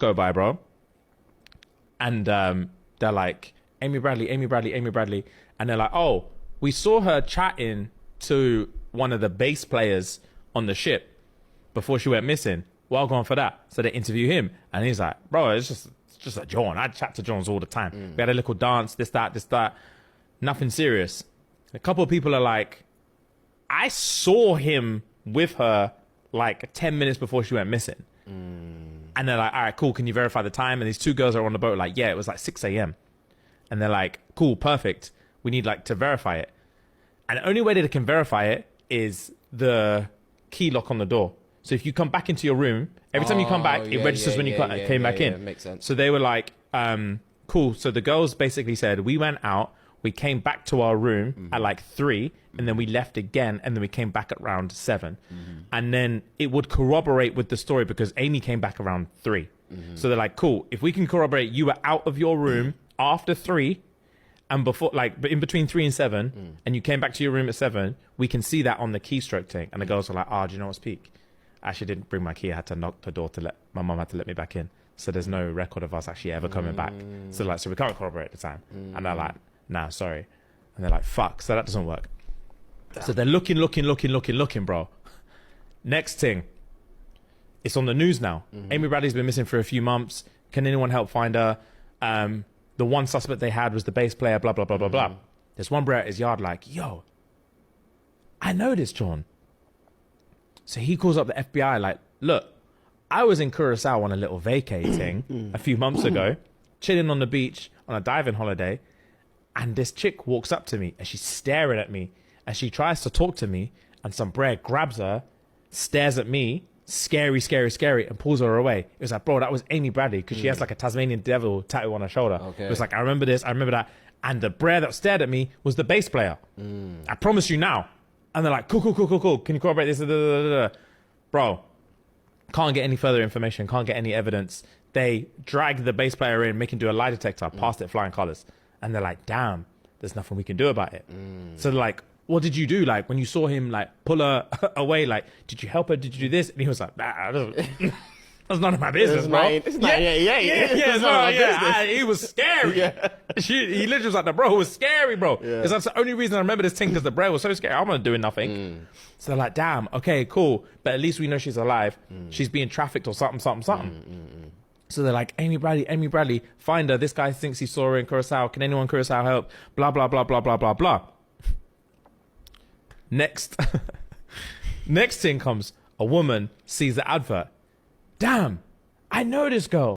go by, bro. And they're like, Amy Bradley. And they're like, oh, we saw her chatting to one of the bass players on the ship before she went missing. Well gone for that. So they interview him. And he's like, bro, it's just a John. I chat to Johns all the time. We had a little dance, this, that. Nothing serious. A couple of people are like, I saw him with her like 10 minutes before she went missing. And they're like, all right, cool. Can you verify the time? And these two girls are on the boat like, yeah, it was like 6 a.m. And they're like, cool, perfect. We need like to verify it. And the only way that they can verify it is the key lock on the door. So if you come back into your room, every time you come back, it registers when you came back in. Makes sense. So they were like, cool. So the girls basically said, we went out, we came back to our room at like 3, and then we left again, and then we came back at around 7. And then it would corroborate with the story because Amy came back around 3. So they're like, cool, if we can corroborate you were out of your room after 3 and before, like in between 3 and 7, and you came back to your room at 7, we can see that on the keystroke thing. And the girls were like, do you know what's peak? I actually didn't bring my key. I had to knock the door to let my mum had to let me back in. So there's no record of us actually ever coming back. So like, so we can't corroborate at the time. And they're like, nah, sorry. And they're like, fuck. So that doesn't work. Damn. So they're looking, bro. Next thing, it's on the news now. Amy Bradley's been missing for a few months. Can anyone help find her? The one suspect they had was the bass player, blah, blah, blah, blah, blah. There's one bro at his yard like, yo, I know this, John. So he calls up the FBI like, look, I was in Curacao on a little vacating a few months ago, chilling on the beach on a diving holiday, and this chick walks up to me and she's staring at me and she tries to talk to me, and some bro grabs her, stares at me, scary, and pulls her away. It was like, bro, that was Amy Bradley because she has like a Tasmanian devil tattoo on her shoulder. Okay. It was like, I remember this, I remember that. And the bro that stared at me was the bass player. I promise you now. And they're like, cool. Can you corroborate this? Bro, can't get any further information, can't get any evidence. They drag the bass player in, make him do a lie detector, passed it flying colors. And they're like, damn, there's nothing we can do about it. So they're like, what did you do? Like, when you saw him, like, pull her away, like, did you help her? Did you do this? And he was like, nah, that's none of my business, bro. It's not my business. He was scary. He literally was like, the bro was scary, bro. Because that's the only reason I remember this thing, because the bro was so scary. I'm not doing nothing. So they're like, damn, okay, cool. But at least we know she's alive. She's being trafficked or something. So they're like, Amy Bradley, find her. This guy thinks he saw her in Curacao. Can anyone in Curacao help? Blah, blah, blah, blah, blah, blah, blah. Next thing comes, a woman sees the advert. Damn, I know this girl.